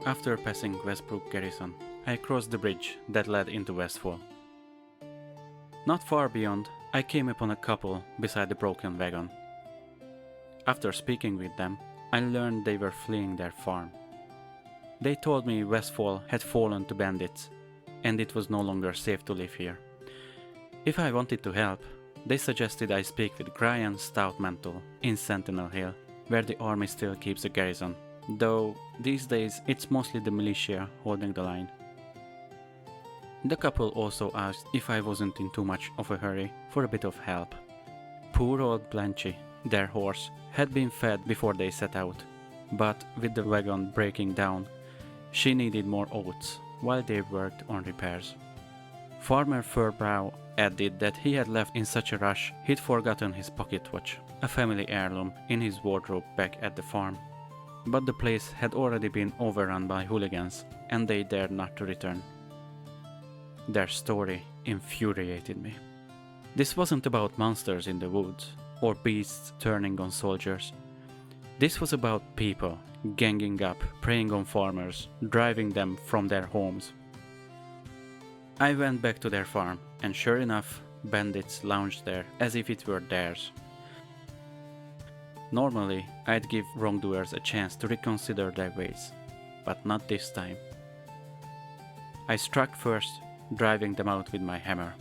After passing Westbrook Garrison, I crossed the bridge that led into Westfall. Not far beyond, I came upon a couple beside the broken wagon. After speaking with them, I learned they were fleeing their farm. They told me Westfall had fallen to bandits, and it was no longer safe to live here. If I wanted to help, they suggested I speak with Brian Stoutmantle in Sentinel Hill, where the army still keeps a garrison, though these days it's mostly the militia holding the line. The couple also asked if I wasn't in too much of a hurry for a bit of help. Poor old Blanchy, their horse, had been fed before they set out, but with the wagon breaking down, she needed more oats while they worked on repairs. Farmer Furbrow added that he had left in such a rush he'd forgotten his pocket watch, a family heirloom, in his wardrobe back at the farm. But the place had already been overrun by hooligans, and they dared not to return. Their story infuriated me. This wasn't about monsters in the woods, or beasts turning on soldiers. This was about people ganging up, preying on farmers, driving them from their homes. I went back to their farm, and sure enough, bandits lounged there as if it were theirs. Normally, I'd give wrongdoers a chance to reconsider their ways, but not this time. I struck first, driving them out with my hammer.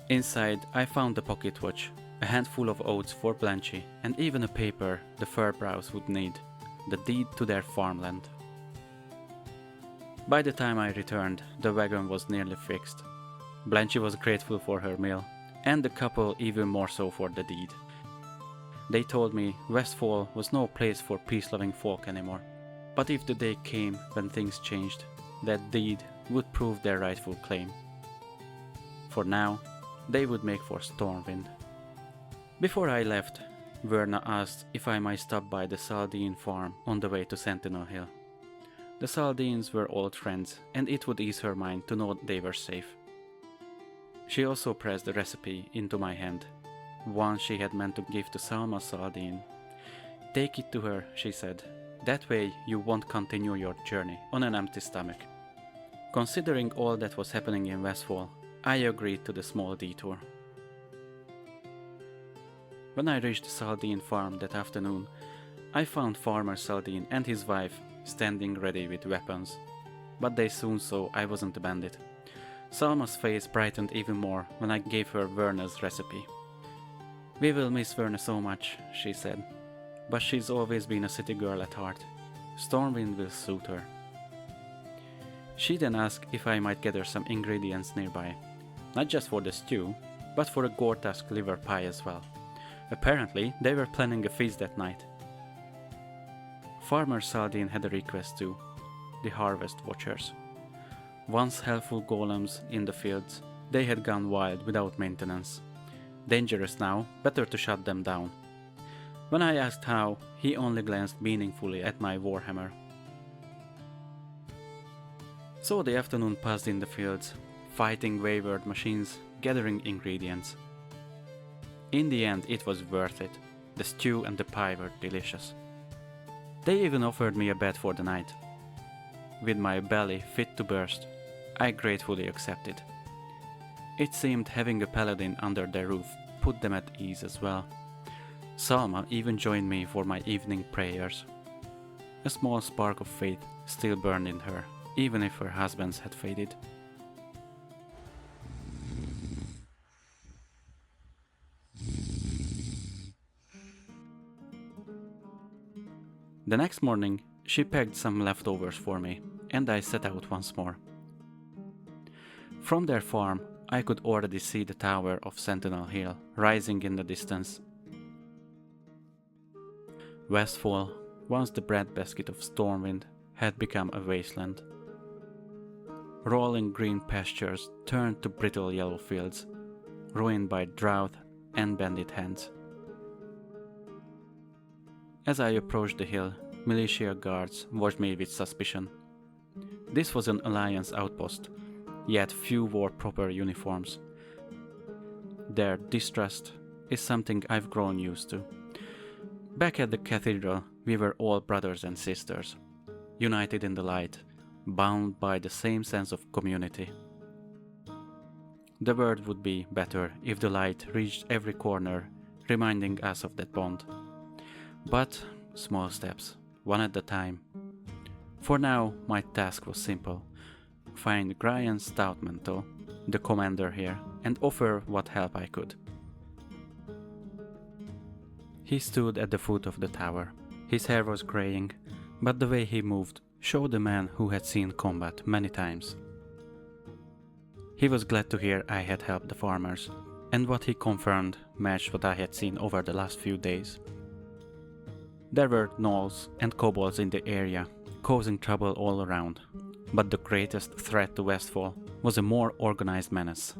Inside, I found the pocket watch, a handful of oats for Blanchy, and even a paper the Furbrows would need, the deed to their farmland. By the time I returned, the wagon was nearly fixed. Blanchy was grateful for her meal, and the couple even more so for the deed. They told me Westfall was no place for peace-loving folk anymore, but if the day came when things changed, that deed would prove their rightful claim. For now, they would make for Stormwind. Before I left, Verna asked if I might stop by the Saldine farm on the way to Sentinel Hill. The Saldines were old friends, and it would ease her mind to know they were safe. She also pressed the recipe into my hand, one she had meant to give to Salma Saldine. "Take it to her," she said. "That way you won't continue your journey on an empty stomach." Considering all that was happening in Westfall, I agreed to the small detour. When I reached the Saldine farm that afternoon, I found Farmer Saldine and his wife standing ready with weapons, but they soon saw I wasn't a bandit. Salma's face brightened even more when I gave her Verna's recipe. "We will miss Verna so much," she said, "but she's always been a city girl at heart. Stormwind will suit her." She then asked if I might gather some ingredients nearby, not just for the stew, but for a Gortask liver pie as well. Apparently, they were planning a feast that night. Farmer Saldine had a request too: the Harvest Watchers. Once helpful golems in the fields, they had gone wild without maintenance. Dangerous now, better to shut them down. When I asked how, he only glanced meaningfully at my warhammer. So the afternoon passed in the fields, fighting wayward machines, gathering ingredients. In the end, it was worth it. The stew and the pie were delicious. They even offered me a bed for the night. With my belly fit to burst, I gratefully accepted. It seemed having a paladin under their roof put them at ease as well. Salma even joined me for my evening prayers. A small spark of faith still burned in her, even if her husband's had faded. The next morning, she packed some leftovers for me, and I set out once more. From their farm, I could already see the tower of Sentinel Hill rising in the distance. Westfall, once the breadbasket of Stormwind, had become a wasteland. Rolling green pastures turned to brittle yellow fields, ruined by drought and bandit hands. As I approached the hill, militia guards watched me with suspicion. This was an Alliance outpost, yet few wore proper uniforms. Their distrust is something I've grown used to. Back at the cathedral, we were all brothers and sisters. united in the light, bound by the same sense of community. The world would be better if the light reached every corner, reminding us of that bond. But small steps, one at a time. For now, my task was simple. Find Brian Stoutmantle, the commander here, and offer what help I could. He stood at the foot of the tower. His hair was graying, but the way he moved showed a man who had seen combat many times. He was glad to hear I had helped the farmers, and what he confirmed matched what I had seen over the last few days. There were gnolls and kobolds in the area, causing trouble all around, but the greatest threat to Westfall was a more organized menace,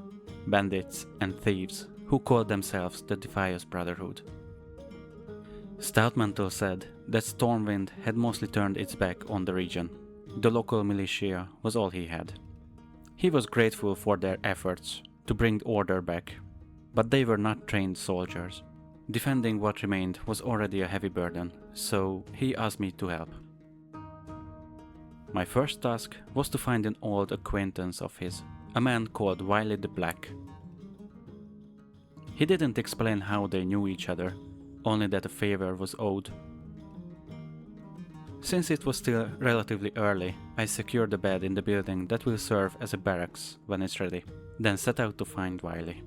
bandits and thieves who called themselves the Defias Brotherhood. Stoutmantle said that Stormwind had mostly turned its back on the region. The local militia was all he had. He was grateful for their efforts to bring order back, but they were not trained soldiers. Defending what remained was already a heavy burden, so he asked me to help. My first task was to find an old acquaintance of his, a man called Wiley the Black. He didn't explain how they knew each other, only that a favor was owed. Since it was still relatively early, I secured a bed in the building that will serve as a barracks when it's ready, then set out to find Wiley.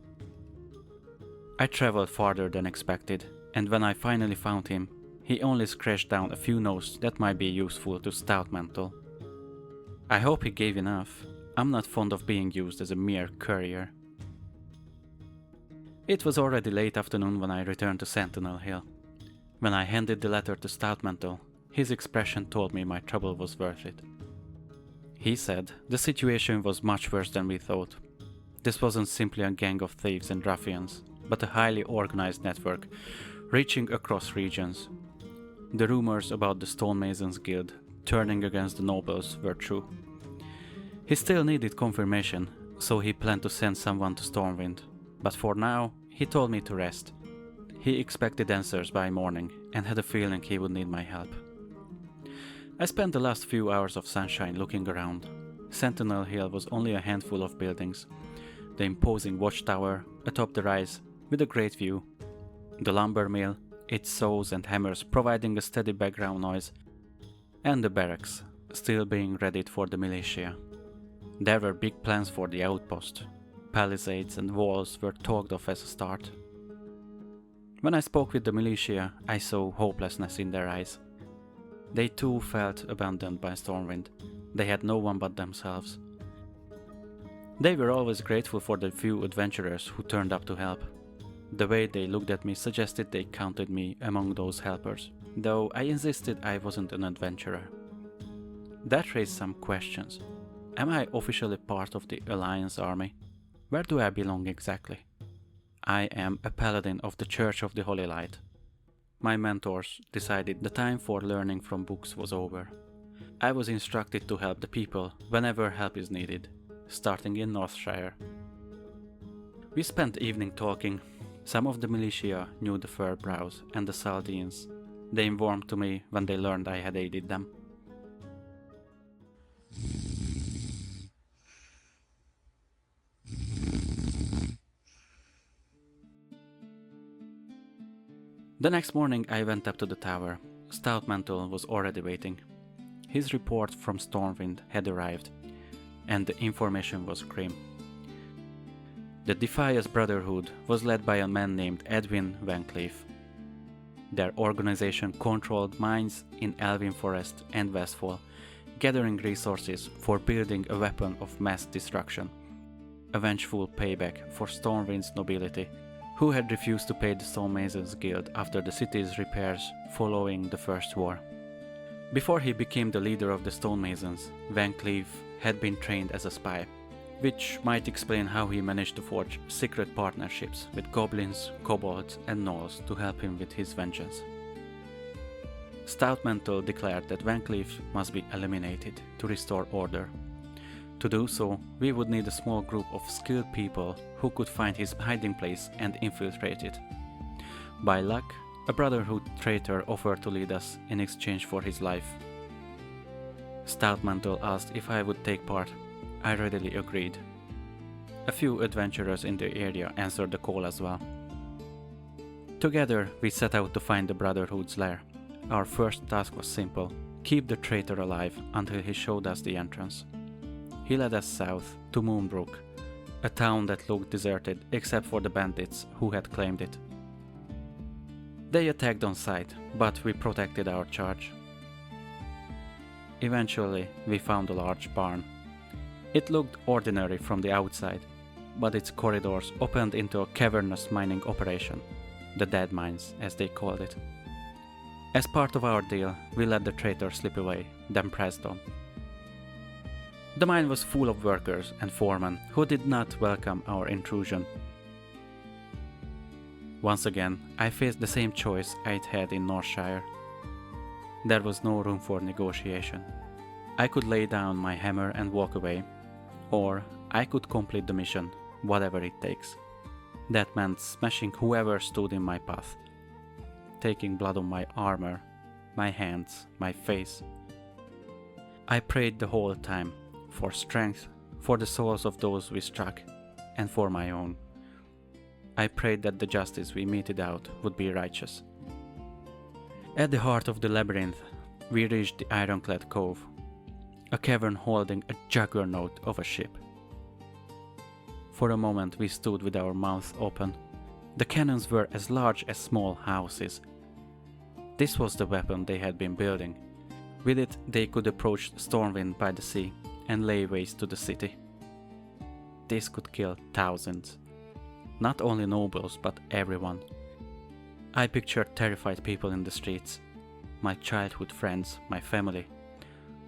I traveled farther than expected, and when I finally found him, he only scratched down a few notes that might be useful to Stoutmantle. I hope he gave enough. I'm not fond of being used as a mere courier. It was already late afternoon when I returned to Sentinel Hill. When I handed the letter to Stoutmantle, his expression told me my trouble was worth it. He said the situation was much worse than we thought. This wasn't simply a gang of thieves and ruffians, but a highly organized network reaching across regions. The rumors about the Stonemasons Guild turning against the nobles were true. He still needed confirmation, so he planned to send someone to Stormwind, but for now he told me to rest. He expected answers by morning and had a feeling he would need my help. I spent the last few hours of sunshine looking around. Sentinel Hill was only a handful of buildings. The imposing watchtower atop the rise with a great view, the lumber mill, its saws and hammers providing a steady background noise, and the barracks, still being readied for the militia. There were big plans for the outpost. Palisades and walls were talked of as a start. When I spoke with the militia, I saw hopelessness in their eyes. They too felt abandoned by Stormwind. They had no one but themselves. They were always grateful for the few adventurers who turned up to help. The way they looked at me suggested they counted me among those helpers, though I insisted I wasn't an adventurer. That raised some questions. Am I officially part of the Alliance army? Where do I belong exactly? I am a paladin of the Church of the Holy Light. My mentors decided the time for learning from books was over. I was instructed to help the people whenever help is needed, starting in Northshire. We spent the evening talking. Some of the militia knew the Fur Brows and the Saldeans. They informed to me when they learned I had aided them. The next morning I went up to the tower. Stoutmantle was already waiting. His report from Stormwind had arrived, and the information was grim. The Defias Brotherhood was led by a man named Edwin Van Cleef. Their organization controlled mines in Elvin Forest and Westfall, gathering resources for building a weapon of mass destruction, a vengeful payback for Stormwind's nobility, who had refused to pay the Stonemasons Guild after the city's repairs following the First War. Before he became the leader of the Stonemasons, Van Cleef had been trained as a spy, which might explain how he managed to forge secret partnerships with goblins, kobolds and gnolls to help him with his vengeance. Stoutmantle declared that Van Cleef must be eliminated to restore order. To do so, we would need a small group of skilled people who could find his hiding place and infiltrate it. By luck, a Brotherhood traitor offered to lead us in exchange for his life. Stoutmantle asked if I would take part. I readily agreed. A few adventurers in the area answered the call as well. Together, we set out to find the Brotherhood's lair. Our first task was simple: keep the traitor alive until he showed us the entrance. He led us south to Moonbrook, a town that looked deserted except for the bandits who had claimed it. They attacked on sight, but we protected our charge. Eventually, we found a large barn. It looked ordinary from the outside, but its corridors opened into a cavernous mining operation, the Dead Mines as they called it. As part of our deal, we let the traitor slip away, then pressed on. The mine was full of workers and foremen who did not welcome our intrusion. Once again, I faced the same choice I'd had in Northshire. There was no room for negotiation. I could lay down my hammer and walk away, or I could complete the mission, whatever it takes. That meant smashing whoever stood in my path, taking blood on my armor, my hands, my face. I prayed the whole time, for strength, for the souls of those we struck, and for my own. I prayed that the justice we meted out would be righteous. At the heart of the labyrinth, we reached the Ironclad Cove, a cavern holding a juggernaut of a ship. For a moment we stood with our mouths open. The cannons were as large as small houses. This was the weapon they had been building. With it they could approach Stormwind by the sea and lay waste to the city. This could kill thousands. Not only nobles, but everyone. I pictured terrified people in the streets. My childhood friends, my family,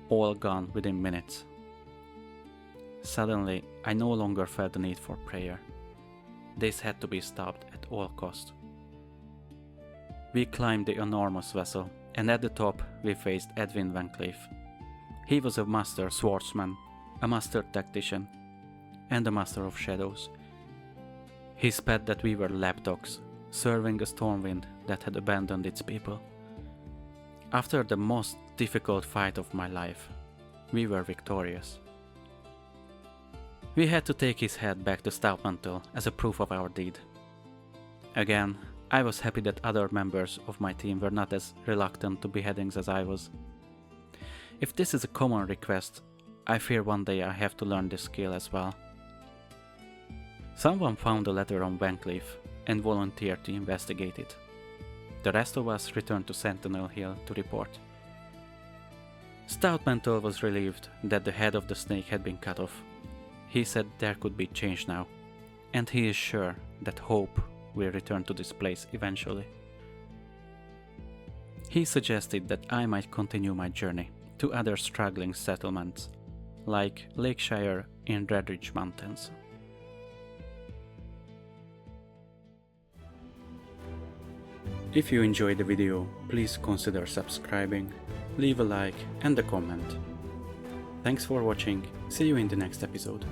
all gone within minutes. Suddenly, I no longer felt the need for prayer. This had to be stopped at all cost. We climbed the enormous vessel, and at the top we faced Edwin Van Cleef. He was a master swordsman, a master tactician, and a master of shadows. He spat that we were lapdogs, serving a Stormwind that had abandoned its people. After the most difficult fight of my life, we were victorious. We had to take his head back to Stoutmantle as a proof of our deed. Again, I was happy that other members of my team were not as reluctant to beheadings as I was. If this is a common request, I fear one day I have to learn this skill as well. Someone found a letter on Van Cleef and volunteered to investigate it. The rest of us returned to Sentinel Hill to report. Stoutmantle was relieved that the head of the snake had been cut off. He said there could be change now, and he is sure that hope will return to this place eventually. He suggested that I might continue my journey to other struggling settlements, like Lakeshire in Redridge Mountains. If you enjoyed the video, please consider subscribing, leave a like and a comment. Thanks for watching, see you in the next episode.